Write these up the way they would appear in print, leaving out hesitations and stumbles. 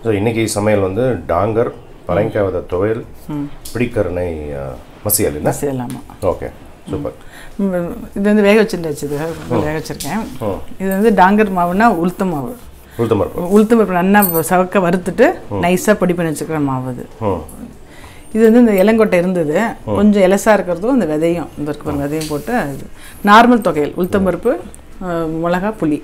So இன்றைக்கி சமையல் வந்து டாங்கர் பரங்கிக்காய் வித துவையல் பிடி கருணை மசியல் இல்லை மசியல். ஆமாம். Okay super. இது வந்து வேக வச்சுருந்துச்சு, இது வேக வச்சுருக்கேன். இது வந்து டாங்கர் மாவுனா உளுத்தம் மாவு. உளுத்தம் பருப்பு நல்லா சவக்க வறுத்துட்டு நைஸாக பொடி பண்ணி வச்சுக்கிற மாவு அது. இது வந்து இந்த இளங்கொட்டை இருந்தது, கொஞ்சம் இலசாக இருக்கிறதும் இந்த விதையும் இந்த இருக்கிற விதையும் போட்டு இது நார்மல் தொகையல் உளுத்தம் பருப்பு, மிளகா, புளி,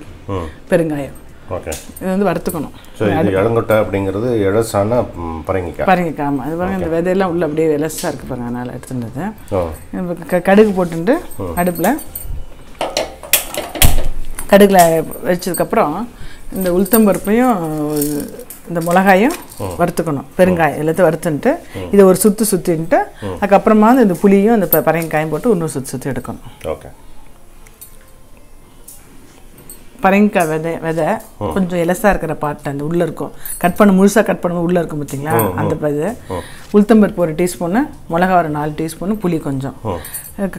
பெருங்காயம். ஓகே. இது வந்து வறுத்துக்கணும். ஸோ இது இளங்கொட்டை அப்படிங்கிறது இலசான பரங்கிக்காய். பரங்கிக்காய். ஆமாம். அது பாருங்கள் இந்த விதையெல்லாம் உள்ள அப்படியே இலசாக இருக்குது பாருங்கள், அதனால் எடுத்துட்டது. கடுகு போட்டுட்டு அடுப்பில் கடுகில் வச்சதுக்கப்புறம் இந்த உளுத்தம் பருப்பையும் இந்த மிளகாயும் வறுத்துக்கணும், பெருங்காயம் எல்லாத்தையும் வறுத்துன்ட்டு இதை ஒரு சுற்றின்ட்டு அதுக்கப்புறமா இந்த புளியும் இந்த பரங்கிக்காயும் போட்டு இன்னொரு சுற்றி எடுக்கணும். ஓகே. பரங்கிக்காய் விதை கொஞ்சம் இலசாக இருக்கிற பாட்டு அந்த உள்ளே இருக்கும், முழுசாக கட் பண்ண உள்ளே இருக்கும் பார்த்தீங்களா, அந்த இது. உளுத்தம்பருப்பு 1 டீஸ்பூனு, மிளகா ஒரு 4 டீஸ்பூனு, புளி கொஞ்சம்,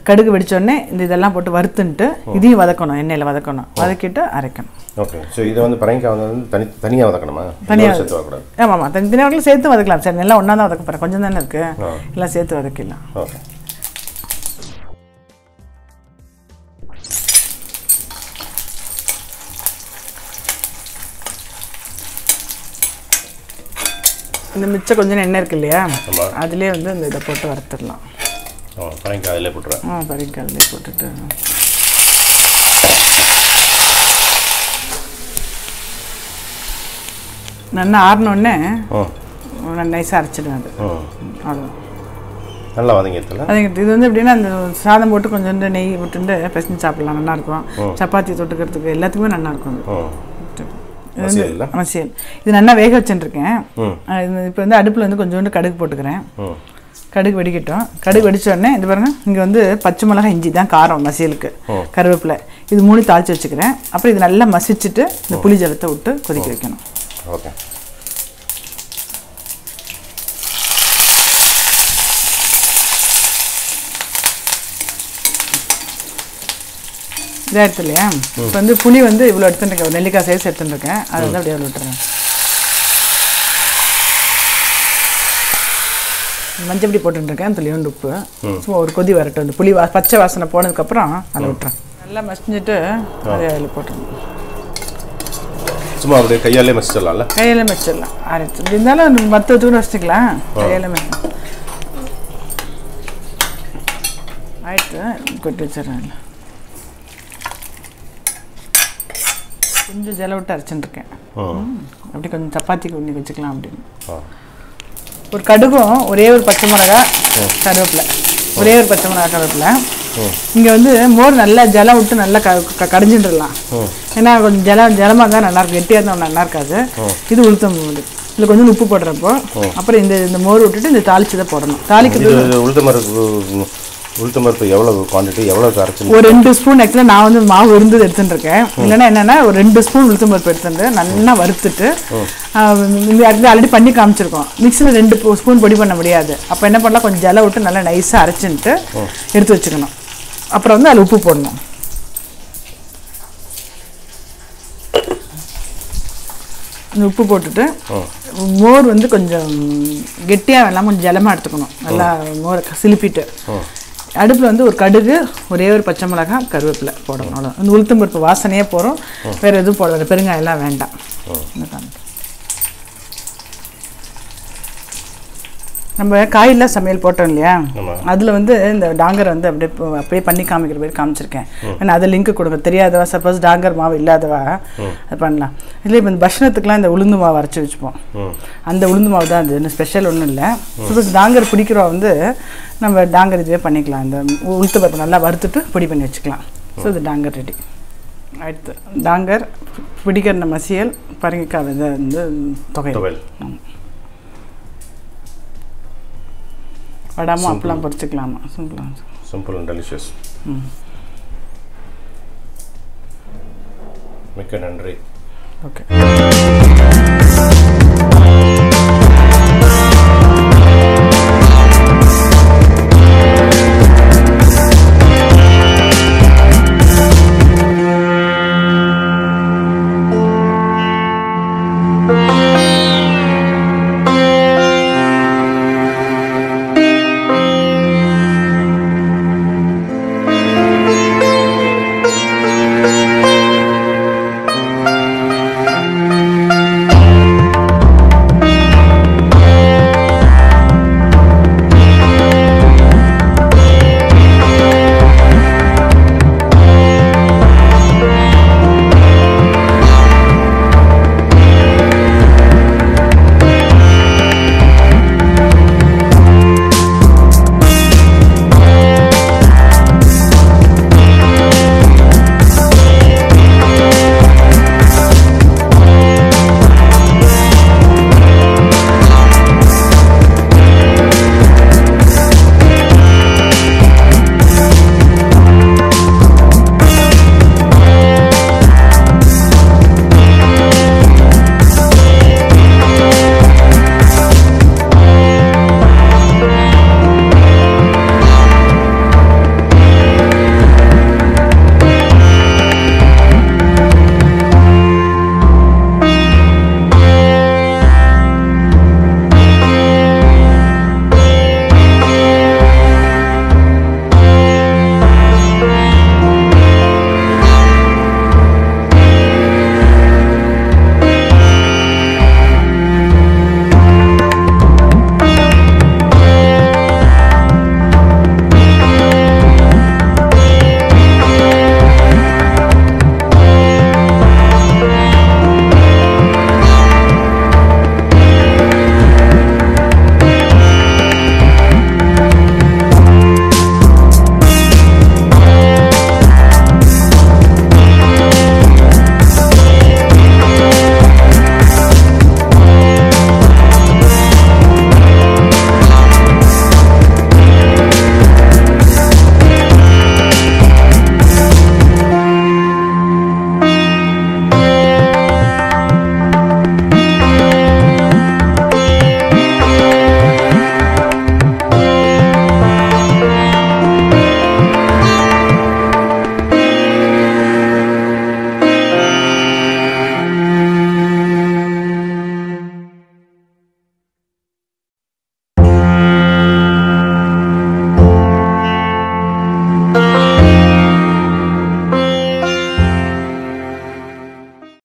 கடுகு வெடிச்சோடனே இந்த இதெல்லாம் போட்டு வறுத்துன்ட்டு இதையும் வதக்கணும், எண்ணெயில் வதக்கணும், வதக்கிட்டு அரைக்கணும். ஓகே. ஸோ இதை வந்து பரங்கிக்காய் வந்து தனியாக வதக்கணுமா? தனியாக சேர்த்து வதக்கூடாது. ஆமாம், தனித்தனியாக சேர்த்து வதக்கலாம். சரி, எல்லாம் ஒன்றா தான் வதக்க போகிறேன், கொஞ்சம் தானே இருக்குது, எல்லாம் சேர்த்து வதக்கிடலாம். ஓகே. இந்த மிச்சம் கொஞ்சம் எண்ணெய் இருக்கு இல்லையா, அதுலேயே வந்து இந்த இதை போட்டு வறுத்துடலாம். பரங்கிக்காய் அதிலே போட்டுருவேன். பரங்கிக்காய் அதிலே போட்டுட்டு நல்லா ஆறினோடனே நைஸாக அரைச்சிடுவேன். அது அவ்வளோதான். நல்லா வதங்கிடுது. இது வந்து எப்படின்னா அந்த சாதம் போட்டு கொஞ்சோண்டு நெய் விட்டுட்டு பிசைஞ்சு சாப்பிடலாம், நல்லாயிருக்கும். சப்பாத்தி தொட்டுக்கிறதுக்கு எல்லாத்துக்குமே நல்லாயிருக்கும். மசியல் இது நல்லா வேக வச்சுருக்கேன். இப்போ வந்து அடுப்பில் வந்து கொஞ்சோண்டு கடுகு போட்டுக்கிறேன். கடுகு வெடிக்கட்டும். கடுகு வெடிச்சோடனே இது பாருங்கள், இங்கே வந்து பச்சை மிளகாய், இஞ்சி தான் காரம் மசியலுக்கு, கருவேப்பிலை, இது 3 தாளித்து வச்சுக்கிறேன். அப்புறம் இது நல்லா மசிச்சுட்டு இந்த புளி ஜலத்தை விட்டு கொதிக்க வைக்கணும். ஓகே. இதாக எடுத்து இல்லையா, இப்போ வந்து புளி வந்து இவ்வளோ எடுத்துட்டுருக்கேன், ஒரு நெல்லிக்காய் சைஸ் எடுத்துட்டுருக்கேன், அதை வந்து அப்படியே விட்டுறேன். மஞ்சள் பொடி போட்டுருக்கேன், துளியோண்டு உப்பு, சும்மா ஒரு கொதி வரட்டும். இந்த புளி பச்சை வாசனை போனதுக்கப்புறம் அதில் விட்டுறேன். நல்லா மசிஞ்சிட்டு அதை அதில் போட்டுருங்க. சும்மா அப்படியே கையாலே மசிச்சிடலாம்ல? கையாலே மசிச்சிடலாம். அரைச்சி இப்படி இருந்தாலும் மற்ற வச்சுக்கலாம், கையாலே மசி ஆயிடுத்து. கொட்டி வச்சிடறேன். கொஞ்சம் ஜல விட்டு அரைச்சுட்டுருக்கேன், அப்படி கொஞ்சம் சப்பாத்திக்கு ஒன்று வச்சுக்கலாம் அப்படின்னு. ஒரு கடுகும், ஒரே ஒரு பச்சை மிளகா, கருவேப்பிலை, ஒரே ஒரு பச்சை மிளகா, கருவேப்பிலை. இங்கே வந்து மோர் நல்லா ஜலம் விட்டு நல்லா கடைஞ்சிட்டுலாம், ஏன்னா கொஞ்சம் ஜலமாக தான் நல்லாயிருக்கும், கெட்டியாக தான் நல்லா இருக்காது. இது உளுத்தம் போது இதில் கொஞ்சம் உப்பு போடுறப்போ அப்புறம் இந்த மோர் விட்டுட்டு இந்த தாளிச்சு தான் போடணும். தாளிக்கிறது உளுத்தம் பருப்பு எவ்வளோ குவான்டிட்டி, எவ்வளோ அரைச்சி? ஒரு 2 ஸ்பூன். ஆக்சுவலாக நான் வந்து மாவு இருந்தது எடுத்துட்டுருக்கேன். இல்லைன்னா என்னென்னா ஒரு 2 ஸ்பூன் உளுத்தம் பருப்பு எடுத்துட்டு நல்லா வறுத்துட்டு, ஆல்ரெடி பண்ணி காமிச்சிருக்கோம், மிக்சியில் 2 ஸ்பூன் பொடி பண்ண முடியாது. அப்போ என்ன பண்ணலாம், கொஞ்சம் ஜலம் விட்டு நல்லா நைஸாக அரைச்சின்ட்டு எடுத்து வச்சுக்கணும். அப்புறம் வந்து அதில் உப்பு போடணும். இந்த உப்பு போட்டுட்டு மோர் வந்து கொஞ்சம் கெட்டியாக வேணாம், கொஞ்சம் ஜலமாக எடுத்துக்கணும். நல்லா மோரை சிலிப்பிட்டு அடுப்பில் வந்து ஒரு கடுகு, ஒரே ஒரு பச்சை மிளகாய், கருவேப்பிலை போடணும். அவ்வளோ. இந்த உளுத்தம் பருப்பு வாசனையே போகிறோம், வேறு எதுவும் போட வேண்டாம், பெருங்காயெல்லாம் வேண்டாம். நம்ம காயெல்லாம் சமையல் போட்டோம் இல்லையா, அதில் வந்து இந்த டாங்கர் வந்து அப்படியே பண்ணி காமிக்கிற மாதிரி காமிச்சிருக்கேன். ஏன்னா அதை லிங்க் கொடுங்க, தெரியாதவா, சப்போஸ் டாங்கர் மாவு இல்லாதவா அது பண்ணலாம். இல்லை இப்போ இந்த பஷ்ணத்துக்குலாம் இந்த உளுந்து மாவு அரைச்சி வச்சுப்போம், அந்த உளுந்து மாவு தான் அது, இன்னும் ஸ்பெஷல் ஒன்றும் இல்லை. சப்போஸ் டாங்கர் பிடிக்கிறவா வந்து நம்ம டாங்கர் இதுவே பண்ணிக்கலாம். இந்த உளுத்த பருப்பு நல்லா வறுத்துட்டு பொடி பண்ணி வச்சுக்கலாம். ஸோ இது டாங்கர் ரெடி ஆயிடுத்து. டாங்கர், பிடிக்கிற மசியல், பரங்கிக்காய் விதை வந்து தொகையல், வடாமல் அப்பெல்லாம் பொரிச்சுக்கலாமா. Simple and delicious. மிக்க நன்றி. ஓகே.